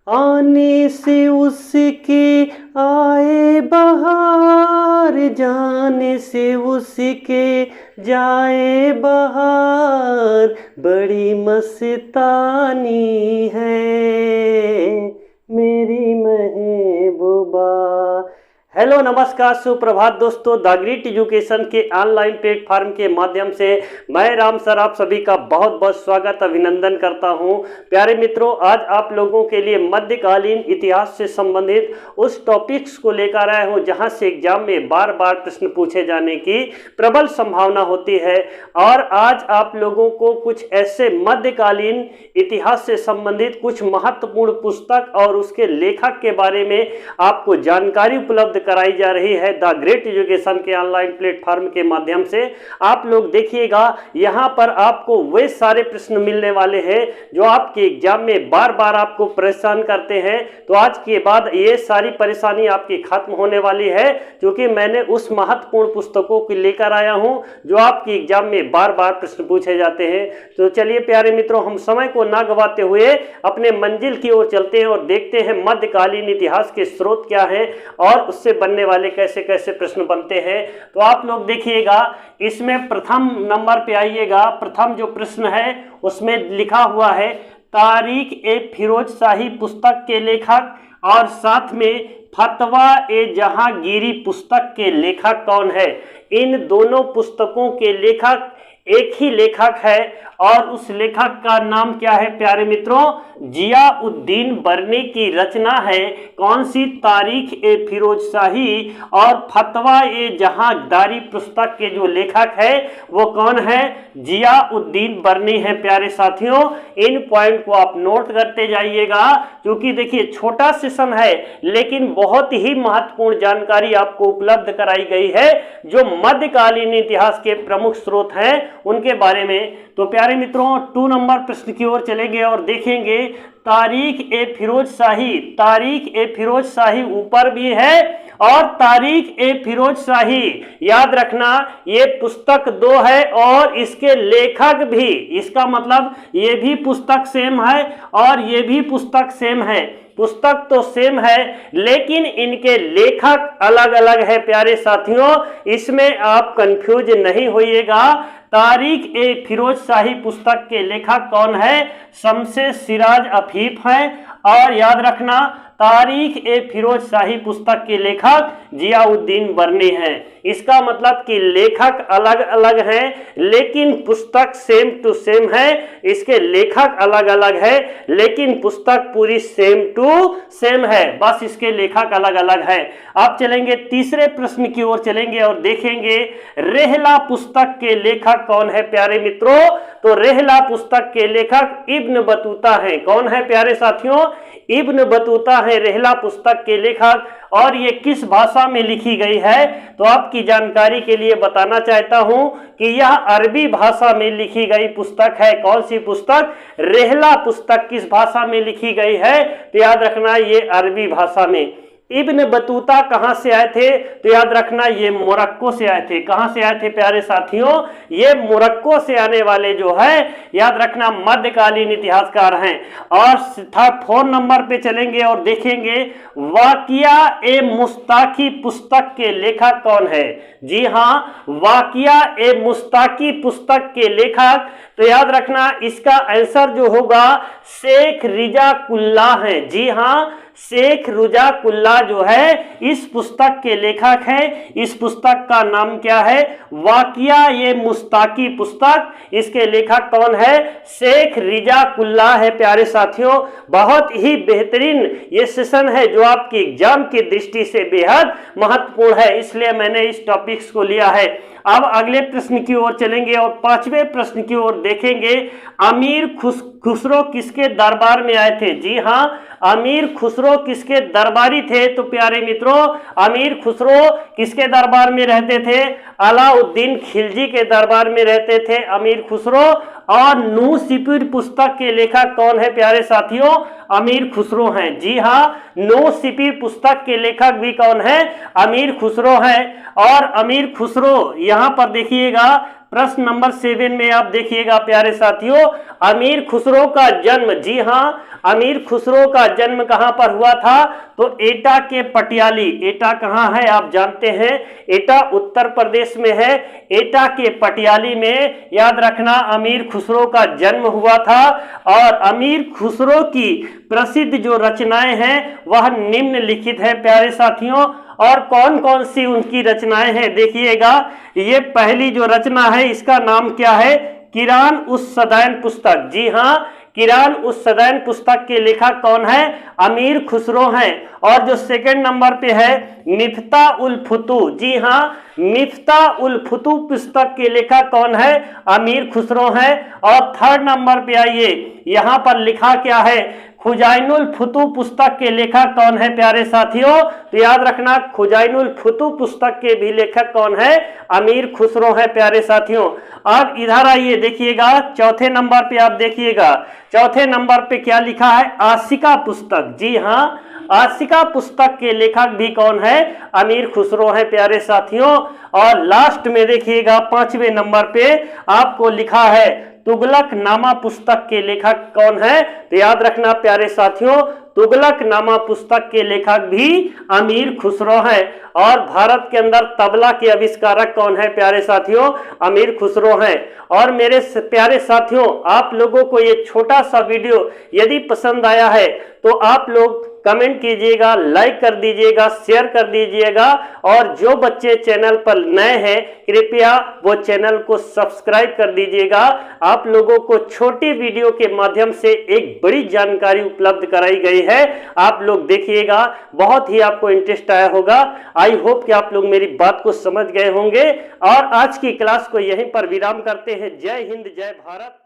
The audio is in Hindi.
आने से उसके आए बहार, जाने से उसके जाए बहार, बड़ी मस्तानी है मेरी महबूबा। हेलो नमस्कार सुप्रभात दोस्तों, द ग्रेट एजुकेशन के ऑनलाइन प्लेटफॉर्म के माध्यम से मैं राम सर आप सभी का बहुत बहुत स्वागत अभिनंदन करता हूं। प्यारे मित्रों, आज आप लोगों के लिए मध्यकालीन इतिहास से संबंधित उस टॉपिक्स को लेकर आया हूं जहां से एग्जाम में बार बार प्रश्न पूछे जाने की प्रबल संभावना होती है। और आज आप लोगों को कुछ ऐसे मध्यकालीन इतिहास से संबंधित कुछ महत्वपूर्ण पुस्तक और उसके लेखक के बारे में आपको जानकारी उपलब्ध कराई जा रही है द ग्रेट एजुकेशन के ऑनलाइन प्लेटफॉर्म के माध्यम से। आप लोग देखिएगा, यहां पर आपको वे सारे प्रश्न मिलने वाले हैं जो आपके एग्जाम में बार बार आपको परेशान करते हैं। तो आज के बाद ये सारी परेशानी आपकी खत्म होने वाली है, क्योंकि मैंने उस महत्वपूर्ण पुस्तकों को लेकर आया हूं जो आपके एग्जाम में बार बार प्रश्न पूछे जाते हैं। तो चलिए प्यारे मित्रों, हम समय को ना गवाते हुए अपने मंजिल की ओर चलते हैं और देखते हैं मध्यकालीन इतिहास के स्रोत क्या हैं और उससे बनने वाले कैसे कैसे प्रश्न बनते हैं। तो आप लोग देखिएगा, इसमें प्रथम नंबर पे आइएगा। प्रथम जो प्रश्न है उसमें लिखा हुआ है तारीख ए फिरोज शाही पुस्तक के लेखक और साथ में फतवा ए जहांगीरी पुस्तक के लेखक कौन है। इन दोनों पुस्तकों के लेखक एक ही लेखक है और उस लेखक का नाम क्या है प्यारे मित्रों? जियाउद्दीन बरनी की रचना है कौन सी? तारीख ए फिरोज शाही और फतवा ए जहांगीरी पुस्तक के जो लेखक है वो कौन है? जियाउद्दीन बरनी है। प्यारे साथियों, इन पॉइंट को आप नोट करते जाइएगा, क्योंकि देखिए छोटा सेशन है लेकिन बहुत ही महत्वपूर्ण जानकारी आपको उपलब्ध कराई गई है जो मध्यकालीन इतिहास के प्रमुख स्रोत हैं उनके बारे में। तो प्यारे मित्रों, 2 नंबर प्रश्न की ओर चलेंगे और देखेंगे तारीख ए फिरोज शाही। तारीख ए फिरोज शाही ऊपर भी है और तारीख ए फिरोज शाही, याद रखना ये पुस्तक 2 है और इसके लेखक भी, इसका मतलब ये भी पुस्तक सेम है और ये भी पुस्तक सेम है। पुस्तक तो सेम है लेकिन इनके लेखक अलग अलग है। प्यारे साथियों, इसमें आप कंफ्यूज नहीं होइएगा। तारीख ए फिरोज शाही पुस्तक के लेखक कौन है? शमसे सिराज अफीफ है। और याद रखना तारीख ए फिरोज शाही पुस्तक के लेखक जियाउद्दीन बरनी है। इसका मतलब कि लेखक अलग अलग हैं लेकिन पुस्तक सेम टू सेम है। इसके लेखक अलग अलग है लेकिन पुस्तक पूरी सेम टू सेम है, बस इसके लेखक अलग अलग है। अब चलेंगे तीसरे प्रश्न की ओर चलेंगे और देखेंगे रेहला पुस्तक के लेखक कौन है प्यारे मित्रों? तो रेहला पुस्तक के लेखक इब्न बतूता हैं। कौन है प्यारे साथियों? इब्न बतूता है रेहला पुस्तक के लेखक। और ये किस भाषा में लिखी गई है? तो आपकी जानकारी के लिए बताना चाहता हूं कि यह अरबी भाषा में लिखी गई पुस्तक है। कौन सी पुस्तक? रेहला पुस्तक किस भाषा में लिखी गई है? तो याद रखना ये अरबी भाषा में। इब्न बतूता कहां से आए थे? तो याद रखना ये मोरक्को से आए थे। कहां से आए थे प्यारे साथियों? ये मोरक्को से आने वाले जो है, याद रखना मध्यकालीन इतिहासकार हैं। और 4 नंबर पे चलेंगे और देखेंगे वाकिया ए मुस्ताकी पुस्तक के लेखक कौन है। जी हां, वाकिया ए मुस्ताकी पुस्तक के लेखक, तो याद रखना इसका आंसर जो होगा शेख रिजा कुल्ला है। जी हां, शेख रुजा कुल्ला जो है इस पुस्तक के लेखक हैं। इस पुस्तक का नाम क्या है? वाकिया ये मुस्ताकी पुस्तक। इसके लेखक कौन है? शेख रिजा कुल्ला है। प्यारे साथियों, बहुत ही बेहतरीन ये सेशन है जो आपकी एग्जाम की दृष्टि से बेहद महत्वपूर्ण है, इसलिए मैंने इस टॉपिक्स को लिया है। अब अगले प्रश्न की ओर चलेंगे और 5वें प्रश्न की ओर देखेंगे अमीर खुसरो किसके दरबार में आए थे। जी हां, अमीर खुसरो किसके दरबारी थे? तो प्यारे मित्रों, अमीर खुसरो किसके दरबार में रहते थे? अलाउद्दीन खिलजी के दरबार में रहते थे अमीर खुसरो। और नूसिपुर पुस्तक के लेखक कौन है प्यारे साथियों? अमीर खुसरो हैं। जी हां, नूसिपुर पुस्तक के लेखक भी कौन है? अमीर खुसरो हैं। और अमीर खुसरो यहां पर देखिएगा प्रश्न नंबर 7 में आप देखिएगा प्यारे साथियों, अमीर खुसरो का जन्म, जी हां, अमीर खुसरो का जन्म कहां पर हुआ था? तो एटा के पटियाली। एटा कहां है आप जानते हैं? एटा उत्तर प्रदेश में है। एटा के पटियाली में याद रखना अमीर खुसरो का जन्म हुआ था। और अमीर खुसरो की प्रसिद्ध जो रचनाएं हैं वह निम्नलिखित है प्यारे साथियों। और कौन कौन सी उनकी रचनाएं हैं देखिएगा। ये पहली जो रचना है इसका नाम क्या है? किरान उस सदैन पुस्तक। जी हाँ, किरान उस सदैन पुस्तक के लेखक कौन है? अमीर खुसरो हैं। और जो सेकंड नंबर पे है मिफ्ता उल फुतू। जी हाँ, मिफ्ता उल फुतू पुस्तक के लेखक कौन है? अमीर खुसरो हैं। और थर्ड नंबर पे आइए, यहां पर लिखा क्या है? खुजाइनुल फुतू पुस्तक के लेखक कौन है प्यारे साथियों? तो याद रखना खुजाइनुल फुतू पुस्तक के भी लेखक कौन है? अमीर खुसरो है प्यारे साथियों। अब इधर आइए देखिएगा, चौथे नंबर पे आप देखिएगा, चौथे नंबर पे क्या लिखा है? आशिका पुस्तक। जी हाँ, आशिका पुस्तक के लेखक भी कौन है? अमीर खुसरो है प्यारे साथियों। और लास्ट में देखिएगा पांचवें नंबर पे आपको लिखा है तुगलक नामा पुस्तक के लेखक कौन है? तो याद रखना प्यारे साथियों, तुगलक नामा पुस्तक के लेखक भी अमीर खुसरो है। और भारत के अंदर तबला के आविष्कारक कौन है प्यारे साथियों? अमीर खुसरो हैं। और मेरे प्यारे साथियों, आप लोगों को ये छोटा सा वीडियो यदि पसंद आया है तो आप लोग कमेंट कीजिएगा, लाइक कर दीजिएगा, शेयर कर दीजिएगा। और जो बच्चे चैनल पर नए हैं कृपया वो चैनल को सब्सक्राइब कर दीजिएगा। आप लोगों को छोटी वीडियो के माध्यम से एक बड़ी जानकारी उपलब्ध कराई गई है। आप लोग देखिएगा, बहुत ही आपको इंटरेस्ट आया होगा। आई होप कि आप लोग मेरी बात को समझ गए होंगे। और आज की क्लास को यहीं पर विराम करते हैं। जय हिंद, जय भारत।